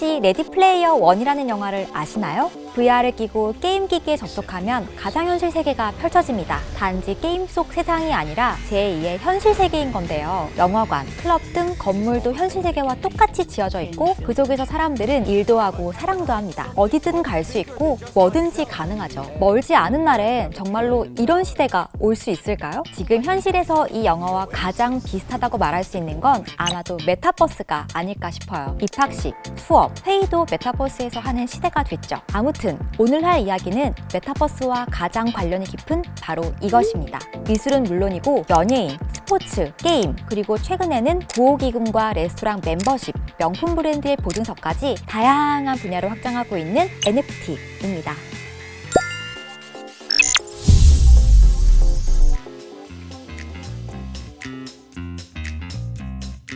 혹시 레디 플레이어 1이라는 영화를 아시나요? VR을 끼고 게임 기기에 접속하면 가상현실 세계가 펼쳐집니다. 단지 게임 속 세상이 아니라 제2의 현실 세계인 건데요. 영화관, 클럽 등 건물도 현실 세계와 똑같이 지어져 있고 그 속에서 사람들은 일도 하고 사랑도 합니다. 어디든 갈 수 있고 뭐든지 가능하죠. 멀지 않은 날엔 정말로 이런 시대가 올 수 있을까요? 지금 현실에서 이 영화와 가장 비슷하다고 말할 수 있는 건 아마도 메타버스가 아닐까 싶어요. 입학식, 수업, 회의도 메타버스에서 하는 시대가 됐죠. 아무튼 오늘 할 이야기는 메타버스와 가장 관련이 깊은 바로 이것입니다. 미술은 물론이고 연예인, 스포츠, 게임, 그리고 최근에는 구호기금과 레스토랑 멤버십, 명품 브랜드의 보증서까지 다양한 분야로 확장하고 있는 NFT입니다.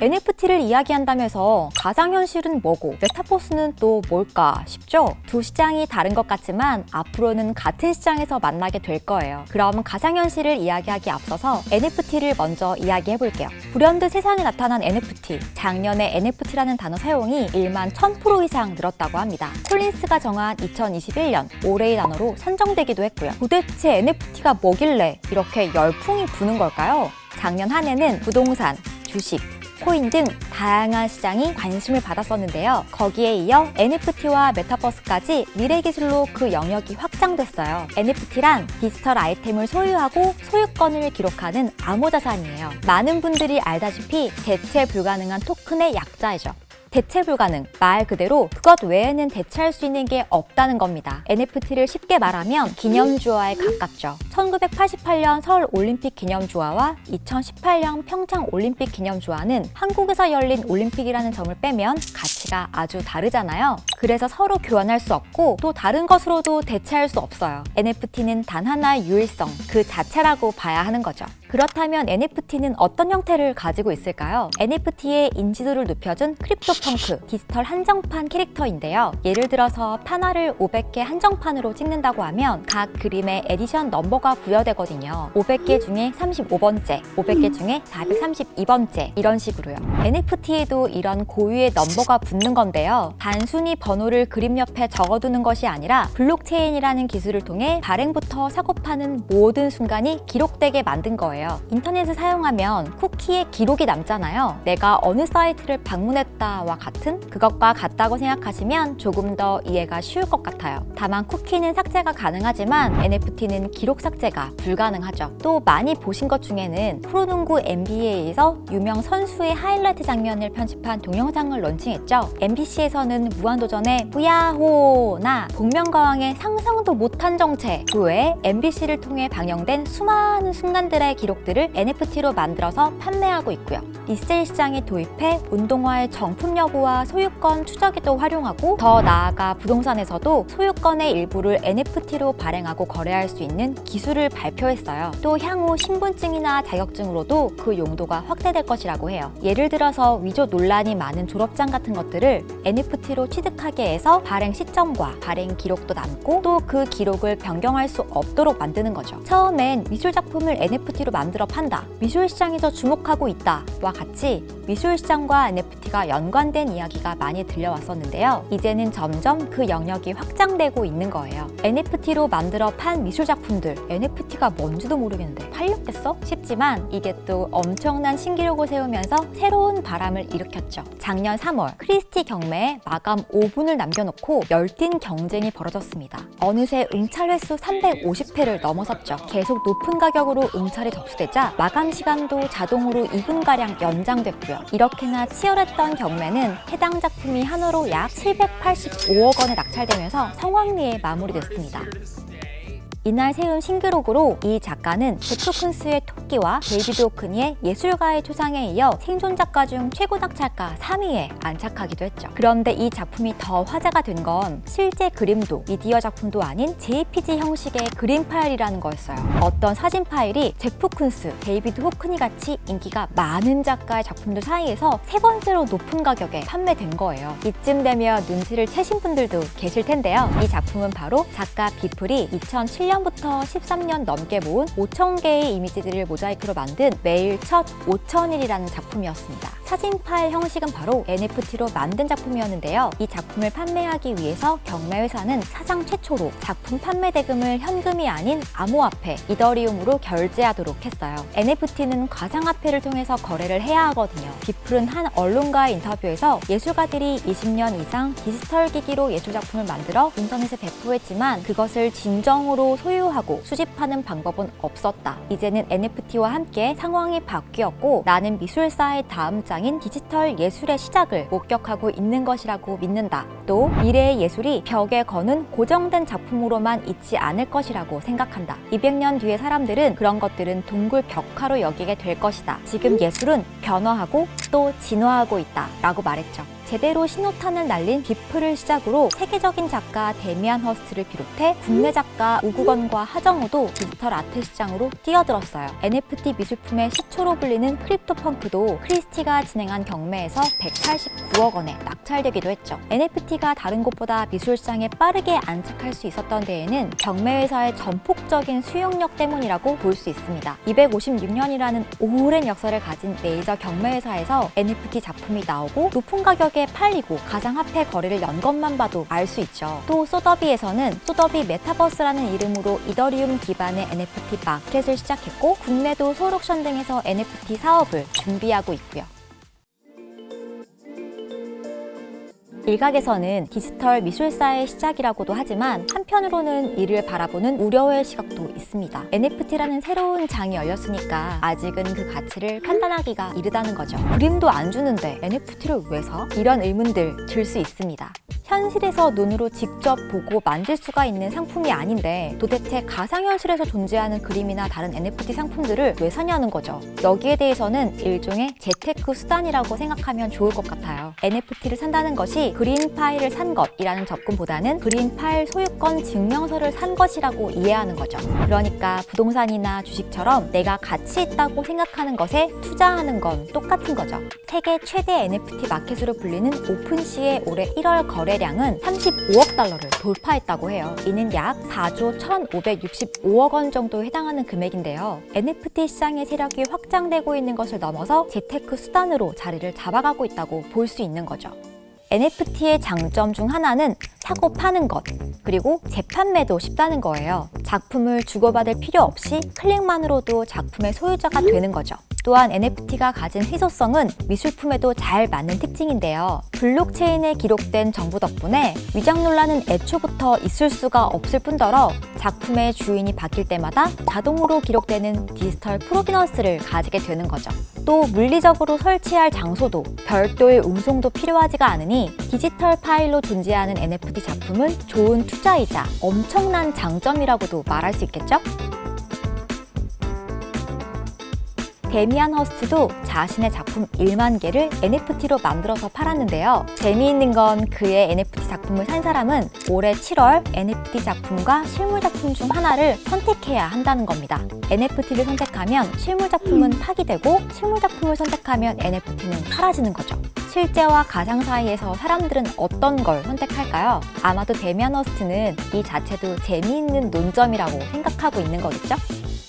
NFT를 이야기한다면서 가상현실은 뭐고 메타버스는 또 뭘까 싶죠? 두 시장이 다른 것 같지만 앞으로는 같은 시장에서 만나게 될 거예요. 그럼 가상현실을 이야기하기에 앞서서 NFT를 먼저 이야기해볼게요. 불현듯 세상에 나타난 NFT. 작년에 NFT라는 단어 사용이 1만 1000% 이상 늘었다고 합니다. 콜린스가 정한 2021년 올해의 단어로 선정되기도 했고요. 도대체 NFT가 뭐길래 이렇게 열풍이 부는 걸까요? 작년 한 해는 부동산, 주식, 코인 등 다양한 시장이 관심을 받았었는데요. 거기에 이어 NFT와 메타버스까지 미래기술로 그 영역이 확장됐어요. NFT란 디지털 아이템을 소유하고 소유권을 기록하는 암호자산이에요. 많은 분들이 알다시피 대체 불가능한 토큰의 약자이죠. 대체 불가능, 말 그대로 그것 외에는 대체할 수 있는 게 없다는 겁니다. NFT를 쉽게 말하면 기념주화에 가깝죠. 1988년 서울 올림픽 기념주화와 2018년 평창 올림픽 기념주화는 한국에서 열린 올림픽이라는 점을 빼면 가치가 아주 다르잖아요. 그래서 서로 교환할 수 없고 또 다른 것으로도 대체할 수 없어요. NFT는 단 하나의 유일성, 그 자체라고 봐야 하는 거죠. 그렇다면 NFT는 어떤 형태를 가지고 있을까요? NFT의 인지도를 높여준 크립토펑크, 디지털 한정판 캐릭터인데요. 예를 들어서 판화를 500개 한정판으로 찍는다고 하면 각 그림에 에디션 넘버가 부여되거든요. 500개 중에 35번째, 500개 중에 432번째 이런 식으로요. NFT에도 이런 고유의 넘버가 붙는 건데요. 단순히 번호를 그림 옆에 적어두는 것이 아니라 블록체인이라는 기술을 통해 발행부터 사고 파는 모든 순간이 기록되게 만든 거예요. 인터넷을 사용하면 쿠키에 기록이 남잖아요. 내가 어느 사이트를 방문했다와 같은 그것과 같다고 생각하시면 조금 더 이해가 쉬울 것 같아요. 다만 쿠키는 삭제가 가능하지만 NFT는 기록 삭제가 불가능하죠. 또 많이 보신 것 중에는 프로농구 NBA에서 유명 선수의 하이라이트 장면을 편집한 동영상을 런칭했죠. MBC에서는 무한도전의 부야호나 복면가왕의 상상도 못한 정체, 그 외에 MBC를 통해 방영된 수많은 순간들의 기록들을 NFT로 만들어서 판매하고 있고요. 리셀 시장에 도입해 운동화의 정품 여부와 소유권 추적에도 활용하고 더 나아가 부동산에서도 소유권의 일부를 NFT로 발행하고 거래할 수 있는 기술을 발표했어요. 또 향후 신분증이나 자격증으로도 그 용도가 확대될 것이라고 해요. 예를 들어서 위조 논란이 많은 졸업장 같은 것들을 NFT로 취득하게 해서 발행 시점과 발행 기록도 남고 또 그 기록을 변경할 수 없도록 만드는 거죠. 처음엔 미술 작품을 NFT로 만들어 판다, 미술 시장에서 주목하고 있다 와 같이 미술 시장과 NFT가 연관된 이야기가 많이 들려왔었는데요. 이제는 점점 그 영역이 확장되고 있는 거예요. NFT로 만들어 판 미술 작품들, NFT가 뭔지도 모르겠는데 팔렸겠어? 싶지만 이게 또 엄청난 신기록을 세우면서 새로운 바람을 일으켰죠. 작년 3월 크리스티 경매에 마감 5분을 남겨놓고 열띤 경쟁이 벌어졌습니다. 어느새 응찰 횟수 350회를 넘어섰죠. 계속 높은 가격으로 응찰이 접수되자 마감 시간도 자동으로 2분가량 연장됐고요. 이렇게나 치열했던 경매는 해당 작품이 한화로 약 785억 원에 낙찰되면서 성황리에 마무리됐습니다. 이날 세운 신기록으로 이 작가는 제프 쿤스의 토끼와 데이비드 호크니의 예술가의 초상에 이어 생존 작가 중 최고 낙찰가 3위에 안착하기도 했죠. 그런데 이 작품이 더 화제가 된 건 실제 그림도 미디어 작품도 아닌 JPG 형식의 그림 파일이라는 거였어요. 어떤 사진 파일이 제프 쿤스, 데이비드 호크니 같이 인기가 많은 작가의 작품들 사이에서 세 번째로 높은 가격에 판매된 거예요. 이쯤 되면 눈치를 채신 분들도 계실 텐데요. 이 작품은 바로 작가 비플이 2007년부터 13년 넘게 모은 5,000개의 이미지들을 모자이크로 만든 매일 첫 5,000일이라는 작품이었습니다. 사진 파일 형식은 바로 NFT로 만든 작품이었는데요. 이 작품을 판매하기 위해서 경매회사는 사상 최초로 작품 판매 대금을 현금이 아닌 암호화폐 이더리움으로 결제하도록 했어요. NFT는 가상화폐를 통해서 거래를 해야 하거든요. 비플은 한 언론과의 인터뷰에서 예술가들이 20년 이상 디지털 기기로 예술작품을 만들어 인터넷에 배포했지만 그것을 진정으로 소유하고 수집하는 방법은 없었다. 이제는 NFT와 함께 상황이 바뀌었고 나는 미술사의 다음 장인 디지털 예술의 시작을 목격하고 있는 것이라고 믿는다. 또 미래의 예술이 벽에 거는 고정된 작품으로만 있지 않을 것이라고 생각한다. 200년 뒤의 사람들은 그런 것들은 동굴 벽화로 여기게 될 것이다. 지금 예술은 변화하고 또 진화하고 있다 라고 말했죠. 제대로 신호탄을 날린 비플을 시작으로 세계적인 작가 데미안 허스트를 비롯해 국내 작가 우구건과 하정우도 디지털 아트 시장으로 뛰어들었어요. NFT 미술품의 시초로 불리는 크립토펑크도 크리스티가 진행한 경매에서 189억 원에 낙찰되기도 했죠. NFT가 다른 곳보다 미술 시장에 빠르게 안착할 수 있었던 데에는 경매회사의 전폭적인 수용력 때문이라고 볼 수 있습니다. 256년이라는 오랜 역사를 가진 메이저 경매회사에서 NFT 작품이 나오고 높은 가격에 팔리고 가상화폐 거래를 연 것만 봐도 알 수 있죠. 또 소더비에서는 소더비 메타버스라는 이름으로 이더리움 기반의 NFT 마켓을 시작했고 국내도 솔옥션 등에서 NFT 사업을 준비하고 있고요. 일각에서는 디지털 미술사의 시작이라고도 하지만 한편으로는 이를 바라보는 우려의 시각도 있습니다. NFT라는 새로운 장이 열렸으니까 아직은 그 가치를 판단하기가 이르다는 거죠. 그림도 안 주는데 NFT를 왜 사? 이런 의문들 들 수 있습니다. 현실에서 눈으로 직접 보고 만질 수가 있는 상품이 아닌데 도대체 가상현실에서 존재하는 그림이나 다른 NFT 상품들을 왜 사냐는 거죠. 여기에 대해서는 일종의 재테크 수단이라고 생각하면 좋을 것 같아요. NFT를 산다는 것이 그린 파일을 산 것이라는 접근보다는 그린 파일 소유권 증명서를 산 것이라고 이해하는 거죠. 그러니까 부동산이나 주식처럼 내가 가치 있다고 생각하는 것에 투자하는 건 똑같은 거죠. 세계 최대 NFT 마켓으로 불리는 오픈시의 올해 1월 거래량은 35억 달러를 돌파했다고 해요. 이는 약 4조 1,565억 원 정도에 해당하는 금액인데요. NFT 시장의 세력이 확장되고 있는 것을 넘어서 재테크 수단으로 자리를 잡아가고 있다고 볼 수 있는 거죠. NFT의 장점 중 하나는 사고 파는 것, 그리고 재판매도 쉽다는 거예요. 작품을 주고받을 필요 없이 클릭만으로도 작품의 소유자가 되는 거죠. 또한 NFT가 가진 희소성은 미술품에도 잘 맞는 특징인데요. 블록체인에 기록된 정보 덕분에 위장 논란은 애초부터 있을 수가 없을 뿐더러 작품의 주인이 바뀔 때마다 자동으로 기록되는 디지털 프로비넌스를 가지게 되는 거죠. 또 물리적으로 설치할 장소도 별도의 운송도 필요하지가 않으니 디지털 파일로 존재하는 NFT 작품은 좋은 투자이자 엄청난 장점이라고도 말할 수 있겠죠? 데미안 허스트도 자신의 작품 1만 개를 NFT로 만들어서 팔았는데요. 재미있는 건 그의 NFT 작품을 산 사람은 올해 7월 NFT 작품과 실물 작품 중 하나를 선택해야 한다는 겁니다. NFT를 선택하면 실물 작품은 파기되고 실물 작품을 선택하면 NFT는 사라지는 거죠. 실제와 가상 사이에서 사람들은 어떤 걸 선택할까요? 아마도 데미안 허스트는 이 자체도 재미있는 논점이라고 생각하고 있는 거겠죠?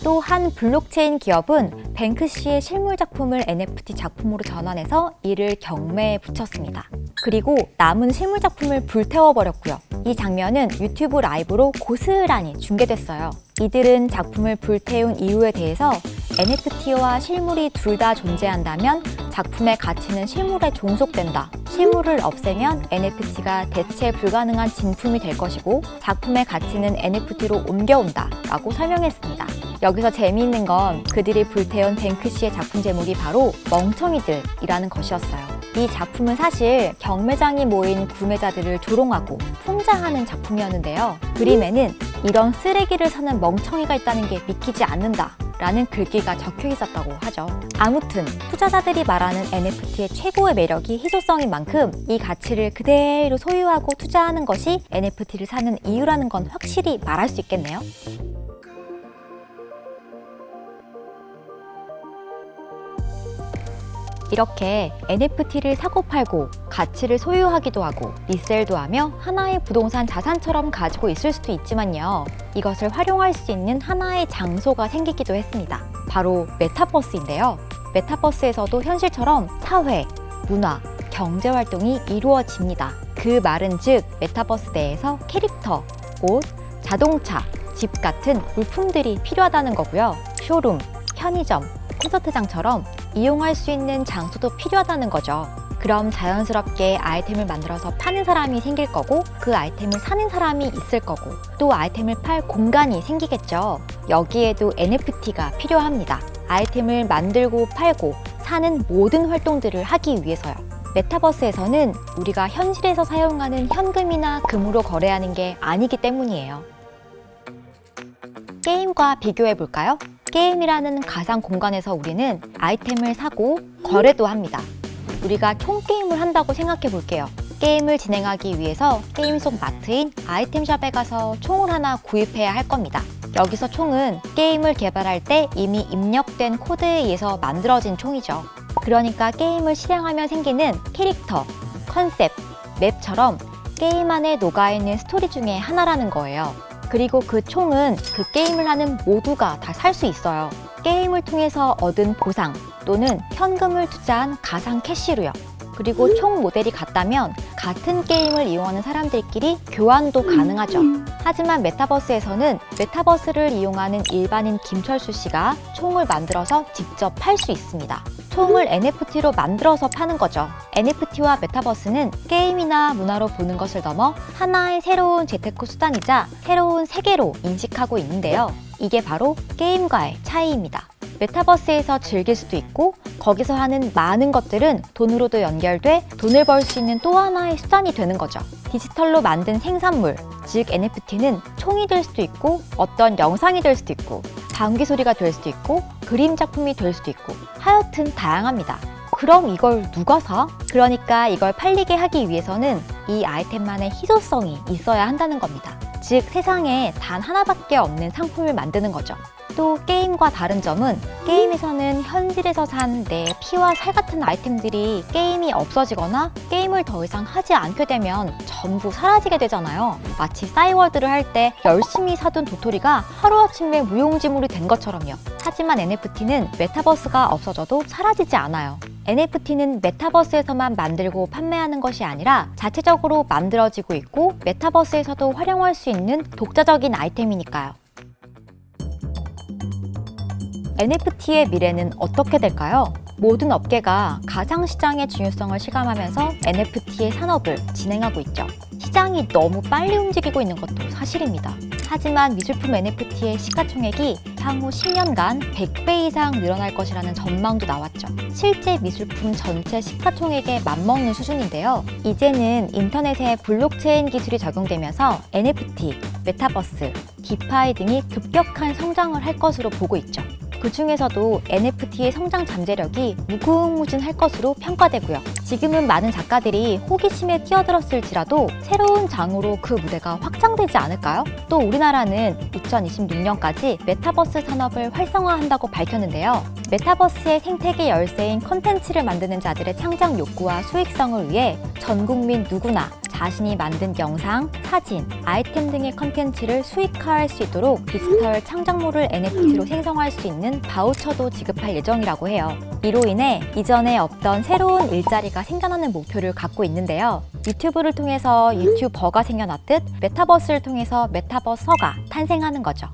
또 한 블록체인 기업은 뱅크시의 실물 작품을 NFT 작품으로 전환해서 이를 경매에 붙였습니다. 그리고 남은 실물 작품을 불태워버렸고요. 이 장면은 유튜브 라이브로 고스란히 중계됐어요. 이들은 작품을 불태운 이유에 대해서 NFT와 실물이 둘 다 존재한다면 작품의 가치는 실물에 종속된다. 실물을 없애면 NFT가 대체 불가능한 진품이 될 것이고 작품의 가치는 NFT로 옮겨온다 라고 설명했습니다. 여기서 재미있는 건 그들이 불태운 뱅크시의 작품 제목이 바로 멍청이들이라는 것이었어요. 이 작품은 사실 경매장이 모인 구매자들을 조롱하고 풍자하는 작품이었는데요. 그림에는 이런 쓰레기를 사는 멍청이가 있다는 게 믿기지 않는다 라는 글귀가 적혀 있었다고 하죠. 아무튼 투자자들이 말하는 NFT의 최고의 매력이 희소성인 만큼 이 가치를 그대로 소유하고 투자하는 것이 NFT를 사는 이유라는 건 확실히 말할 수 있겠네요. 이렇게 NFT를 사고 팔고 가치를 소유하기도 하고 리셀도 하며 하나의 부동산 자산처럼 가지고 있을 수도 있지만요. 이것을 활용할 수 있는 하나의 장소가 생기기도 했습니다. 바로 메타버스인데요. 메타버스에서도 현실처럼 사회, 문화, 경제 활동이 이루어집니다. 그 말은 즉 메타버스 내에서 캐릭터, 옷, 자동차, 집 같은 물품들이 필요하다는 거고요. 쇼룸, 편의점, 콘서트장처럼 이용할 수 있는 장소도 필요하다는 거죠. 그럼 자연스럽게 아이템을 만들어서 파는 사람이 생길 거고 그 아이템을 사는 사람이 있을 거고 또 아이템을 팔 공간이 생기겠죠. 여기에도 NFT가 필요합니다. 아이템을 만들고 팔고 사는 모든 활동들을 하기 위해서요. 메타버스에서는 우리가 현실에서 사용하는 현금이나 금으로 거래하는 게 아니기 때문이에요. 게임과 비교해 볼까요? 게임이라는 가상 공간에서 우리는 아이템을 사고 거래도 합니다. 우리가 총 게임을 한다고 생각해 볼게요. 게임을 진행하기 위해서 게임 속 마트인 아이템샵에 가서 총을 하나 구입해야 할 겁니다. 여기서 총은 게임을 개발할 때 이미 입력된 코드에 의해서 만들어진 총이죠. 그러니까 게임을 실행하면 생기는 캐릭터, 컨셉, 맵처럼 게임 안에 녹아있는 스토리 중에 하나라는 거예요. 그리고 그 총은 그 게임을 하는 모두가 다 살 수 있어요. 게임을 통해서 얻은 보상 또는 현금을 투자한 가상 캐시로요. 그리고 총 모델이 같다면 같은 게임을 이용하는 사람들끼리 교환도 가능하죠. 하지만 메타버스에서는 메타버스를 이용하는 일반인 김철수 씨가 총을 만들어서 직접 팔 수 있습니다. 총을 NFT로 만들어서 파는 거죠. NFT와 메타버스는 게임이나 문화로 보는 것을 넘어 하나의 새로운 재테크 수단이자 새로운 세계로 인식하고 있는데요. 이게 바로 게임과의 차이입니다. 메타버스에서 즐길 수도 있고 거기서 하는 많은 것들은 돈으로도 연결돼 돈을 벌 수 있는 또 하나의 수단이 되는 거죠. 디지털로 만든 생산물, 즉 NFT는 총이 될 수도 있고 어떤 영상이 될 수도 있고 방귀 소리가 될 수도 있고 그림 작품이 될 수도 있고 하여튼 다양합니다. 그럼 이걸 누가 사? 그러니까 이걸 팔리게 하기 위해서는 이 아이템만의 희소성이 있어야 한다는 겁니다. 즉 세상에 단 하나밖에 없는 상품을 만드는 거죠. 또 게임과 다른 점은 게임에서는 현실에서 산 내 피와 살 같은 아이템들이 게임이 없어지거나 게임을 더 이상 하지 않게 되면 전부 사라지게 되잖아요. 마치 싸이월드를 할 때 열심히 사둔 도토리가 하루아침에 무용지물이 된 것처럼요. 하지만 NFT는 메타버스가 없어져도 사라지지 않아요. NFT는 메타버스에서만 만들고 판매하는 것이 아니라 자체적으로 만들어지고 있고 메타버스에서도 활용할 수 있는 독자적인 아이템이니까요. NFT의 미래는 어떻게 될까요? 모든 업계가 가상시장의 중요성을 실감하면서 NFT의 산업을 진행하고 있죠. 시장이 너무 빨리 움직이고 있는 것도 사실입니다. 하지만 미술품 NFT의 시가총액이 향후 10년간 100배 이상 늘어날 것이라는 전망도 나왔죠. 실제 미술품 전체 시가총액에 맞먹는 수준인데요. 이제는 인터넷에 블록체인 기술이 적용되면서 NFT, 메타버스, 디파이 등이 급격한 성장을 할 것으로 보고 있죠. 그 중에서도 NFT의 성장 잠재력이 무궁무진할 것으로 평가되고요. 지금은 많은 작가들이 호기심에 뛰어들었을지라도 새로운 장으로 그 무대가 확장되지 않을까요? 또 우리나라는 2026년까지 메타버스 산업을 활성화한다고 밝혔는데요. 메타버스의 생태계 열쇠인 컨텐츠를 만드는 자들의 창작 욕구와 수익성을 위해 전 국민 누구나 자신이 만든 영상, 사진, 아이템 등의 컨텐츠를 수익화할 수 있도록 디지털 창작물을 NFT로 생성할 수 있는 바우처도 지급할 예정이라고 해요. 이로 인해 이전에 없던 새로운 일자리가 생겨나는 목표를 갖고 있는데요. 유튜브를 통해서 유튜버가 생겨났듯 메타버스를 통해서 메타버서가 탄생하는 거죠.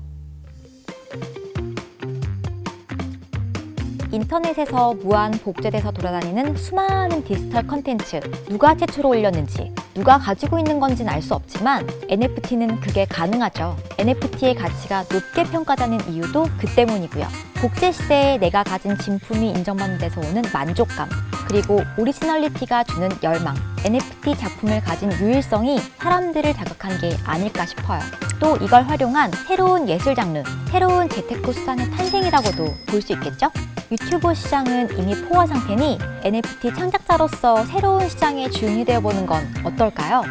인터넷에서 무한 복제돼서 돌아다니는 수많은 디지털 컨텐츠, 누가 최초로 올렸는지, 누가 가지고 있는 건지는 알 수 없지만 NFT는 그게 가능하죠. NFT의 가치가 높게 평가되는 이유도 그 때문이고요. 복제 시대에 내가 가진 진품이 인정받는 데서 오는 만족감, 그리고 오리지널리티가 주는 열망, NFT 작품을 가진 유일성이 사람들을 자극한 게 아닐까 싶어요. 또 이걸 활용한 새로운 예술 장르, 새로운 재테크 수단의 탄생이라고도 볼 수 있겠죠? 유튜브 시장은 이미 포화 상태니 NFT 창작자로서 새로운 시장의 주인이 되어보는 건 어떨까요?